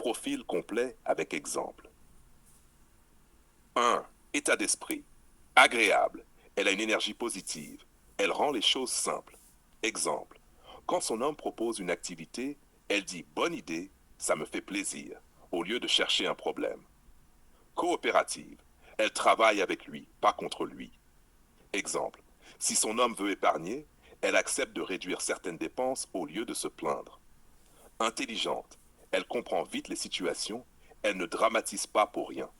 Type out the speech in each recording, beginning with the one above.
Profil complet avec exemple. 1. État d'esprit. Agréable. Elle a une énergie positive. Elle rend les choses simples. Exemple. Quand son homme propose une activité, elle dit bonne idée, ça me fait plaisir, au lieu de chercher un problème. Coopérative. Elle travaille avec lui, pas contre lui. Exemple. Si son homme veut épargner, elle accepte de réduire certaines dépenses au lieu de se plaindre. Intelligente. Elle comprend vite les situations, elle ne dramatise pas pour rien.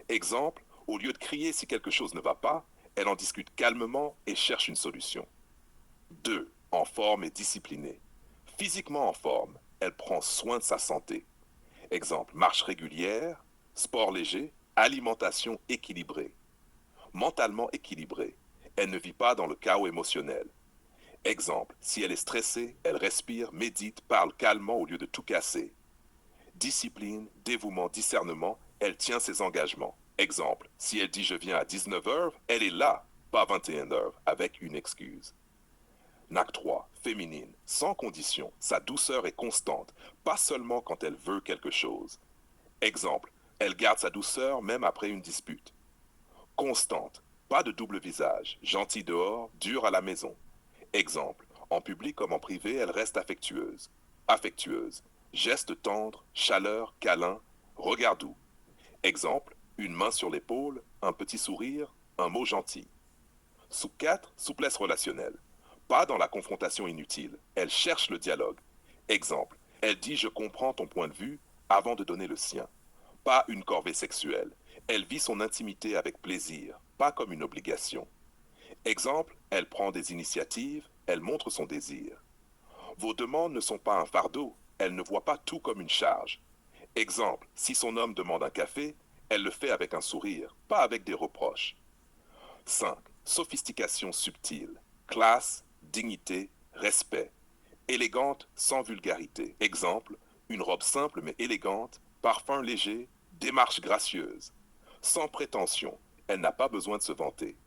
Exemple, au lieu de crier si quelque chose ne va pas, elle en discute calmement et cherche une solution. 2. En forme et disciplinée. Physiquement en forme, elle prend soin de sa santé. Exemple, marche régulière, sport léger, alimentation équilibrée. Mentalement équilibrée. Elle ne vit pas dans le chaos émotionnel. Exemple, si elle est stressée, elle respire, médite, parle calmement au lieu de tout casser. Discipline, dévouement, discernement, elle tient ses engagements. Exemple, si elle dit je viens à 19 heures, elle est là, pas 21 heures, avec une excuse. NAC 3, féminine, sans condition, sa douceur est constante, pas seulement quand elle veut quelque chose. Exemple, elle garde sa douceur même après une dispute. Constante, pas de double visage, gentille dehors, dure à la maison. Exemple, en public comme en privé, elle reste affectueuse. Affectueuse, geste tendre, chaleur, câlin, regard doux. Exemple, une main sur l'épaule, un petit sourire, un mot gentil. Sous 4, souplesse relationnelle. Pas dans la confrontation inutile, elle cherche le dialogue. Exemple, elle dit je comprends ton point de vue avant de donner le sien. Pas une corvée sexuelle. Elle vit son intimité avec plaisir, pas comme une obligation. Exemple, elle prend des initiatives, elle montre son désir. Vos demandes ne sont pas un fardeau, elle ne voit pas tout comme une charge. Exemple, si son homme demande un café, elle le fait avec un sourire, pas avec des reproches. 5. Sophistication subtile. Classe, dignité, respect. Élégante sans vulgarité. Exemple, une robe simple mais élégante, parfum léger, démarche gracieuse. Sans prétention, elle n'a pas besoin de se vanter.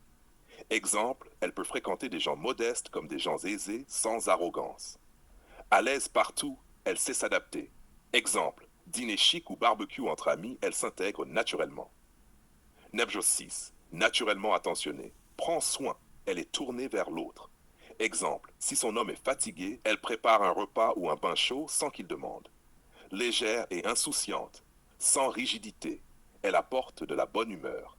Exemple, elle peut fréquenter des gens modestes comme des gens aisés, sans arrogance. À l'aise partout, elle sait s'adapter. Exemple, dîner chic ou barbecue entre amis, elle s'intègre naturellement. Nebjos 6, naturellement attentionnée. Prend soin, elle est tournée vers l'autre. Exemple, si son homme est fatigué, elle prépare un repas ou un bain chaud sans qu'il demande. Légère et insouciante, sans rigidité, elle apporte de la bonne humeur.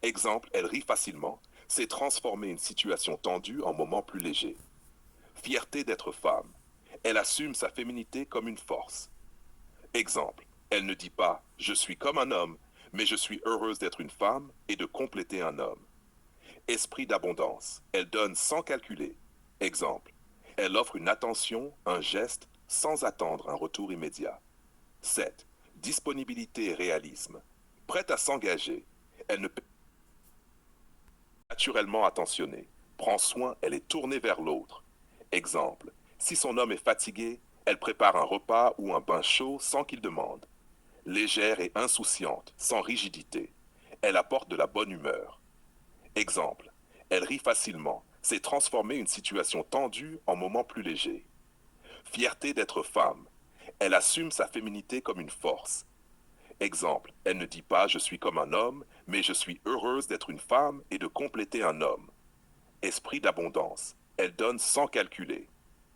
Exemple, elle rit facilement, sait transformer une situation tendue en moment plus léger. Fierté d'être femme, elle assume sa féminité comme une force. Exemple, elle ne dit pas « je suis comme un homme », mais je suis heureuse d'être une femme et de compléter un homme. Esprit d'abondance, elle donne sans calculer. Exemple, elle offre une attention, un geste, sans attendre un retour immédiat. 7. Disponibilité et réalisme. Prête à s'engager, elle ne peut naturellement attentionnée. Prend soin, elle est tournée vers l'autre. Exemple, si son homme est fatigué, elle prépare un repas ou un bain chaud sans qu'il demande. Légère et insouciante, sans rigidité. Elle apporte de la bonne humeur. Exemple, elle rit facilement, sait transformer une situation tendue en moment plus léger. Fierté d'être femme. Elle assume sa féminité comme une force. Exemple, elle ne dit pas je suis comme un homme, mais je suis heureuse d'être une femme et de compléter un homme. Esprit d'abondance. Elle donne sans calculer.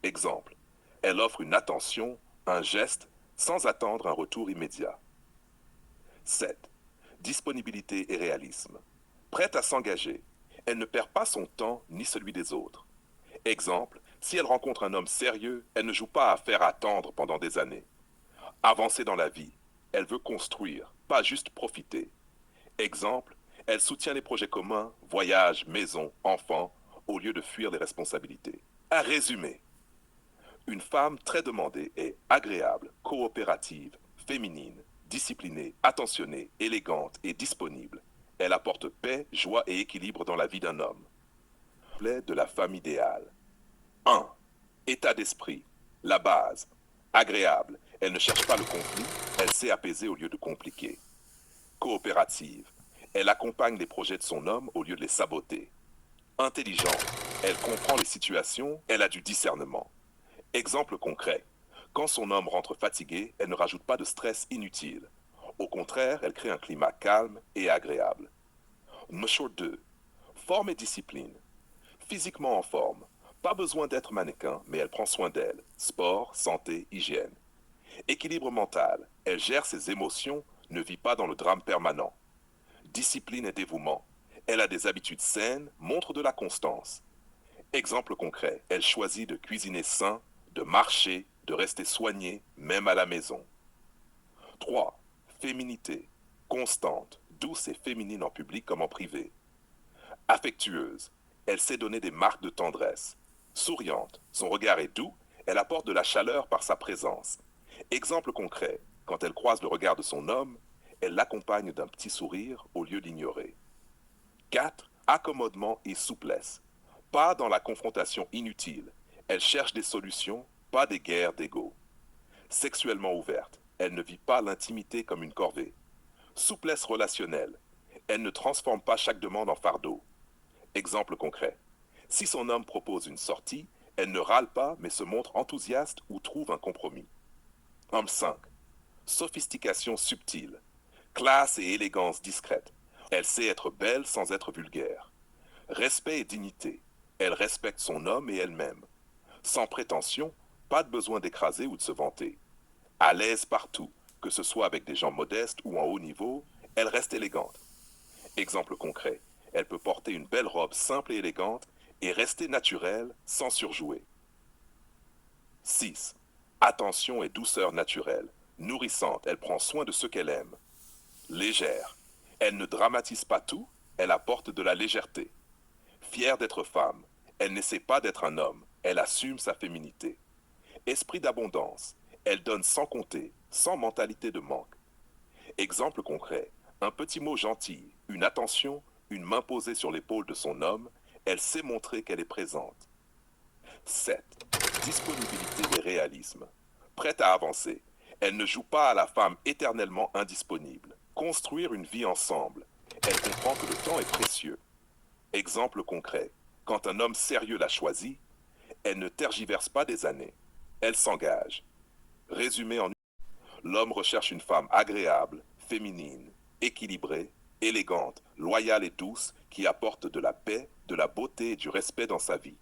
Exemple, elle offre une attention, un geste, sans attendre un retour immédiat. 7. Disponibilité et réalisme. Prête à s'engager. Elle ne perd pas son temps ni celui des autres. Exemple, si elle rencontre un homme sérieux, elle ne joue pas à faire attendre pendant des années. Avancer dans la vie. Elle veut construire, pas juste profiter. Exemple, elle soutient les projets communs, voyages, maisons, enfants, au lieu de fuir les responsabilités. À résumer, une femme très demandée est agréable, coopérative, féminine, disciplinée, attentionnée, élégante et disponible. Elle apporte paix, joie et équilibre dans la vie d'un homme. De la femme idéale. 1. État d'esprit. La base. Agréable. Elle ne cherche pas le conflit, elle sait apaiser au lieu de compliquer. Coopérative. Elle accompagne les projets de son homme au lieu de les saboter. Intelligente. Elle comprend les situations, elle a du discernement. Exemple concret. Quand son homme rentre fatigué, elle ne rajoute pas de stress inutile. Au contraire, elle crée un climat calme et agréable. Mesure 2. Forme et discipline. Physiquement en forme. Pas besoin d'être mannequin, mais elle prend soin d'elle. Sport, santé, hygiène. Équilibre mental. Elle gère ses émotions, ne vit pas dans le drame permanent. Discipline et dévouement. Elle a des habitudes saines, montre de la constance. Exemple concret, elle choisit de cuisiner sain, de marcher, de rester soignée, même à la maison. 3. Féminité. Constante, douce et féminine en public comme en privé. Affectueuse. Elle sait donner des marques de tendresse. Souriante. Son regard est doux. Elle apporte de la chaleur par sa présence. Exemple concret. Quand elle croise le regard de son homme, elle l'accompagne d'un petit sourire au lieu d'ignorer. 4. Accommodement et souplesse. Pas dans la confrontation inutile. Elle cherche des solutions, pas des guerres d'ego. Sexuellement ouverte. Elle ne vit pas l'intimité comme une corvée. Souplesse relationnelle. Elle ne transforme pas chaque demande en fardeau. Exemple concret. Si son homme propose une sortie, elle ne râle pas mais se montre enthousiaste ou trouve un compromis. Homme 5. Sophistication subtile. Classe et élégance discrète. Elle sait être belle sans être vulgaire. Respect et dignité. Elle respecte son homme et elle-même. Sans prétention, pas de besoin d'écraser ou de se vanter. À l'aise partout, que ce soit avec des gens modestes ou en haut niveau, elle reste élégante. Exemple concret, elle peut porter une belle robe simple et élégante et rester naturelle sans surjouer. 6. Attention et douceur naturelle. Nourrissante, elle prend soin de ceux qu'elle aime. Légère. Elle ne dramatise pas tout, elle apporte de la légèreté. Fière d'être femme, elle n'essaie pas d'être un homme, elle assume sa féminité. Esprit d'abondance, elle donne sans compter, sans mentalité de manque. Exemple concret, un petit mot gentil, une attention, une main posée sur l'épaule de son homme, elle sait montrer qu'elle est présente. 7. Disponibilité et réalisme. Prête à avancer, elle ne joue pas à la femme éternellement indisponible. Construire une vie ensemble, elle comprend que le temps est précieux. Exemple concret, quand un homme sérieux la choisit, elle ne tergiverse pas des années. Elle s'engage. Résumé en l'homme recherche une femme agréable, féminine, équilibrée, élégante, loyale et douce qui apporte de la paix, de la beauté et du respect dans sa vie.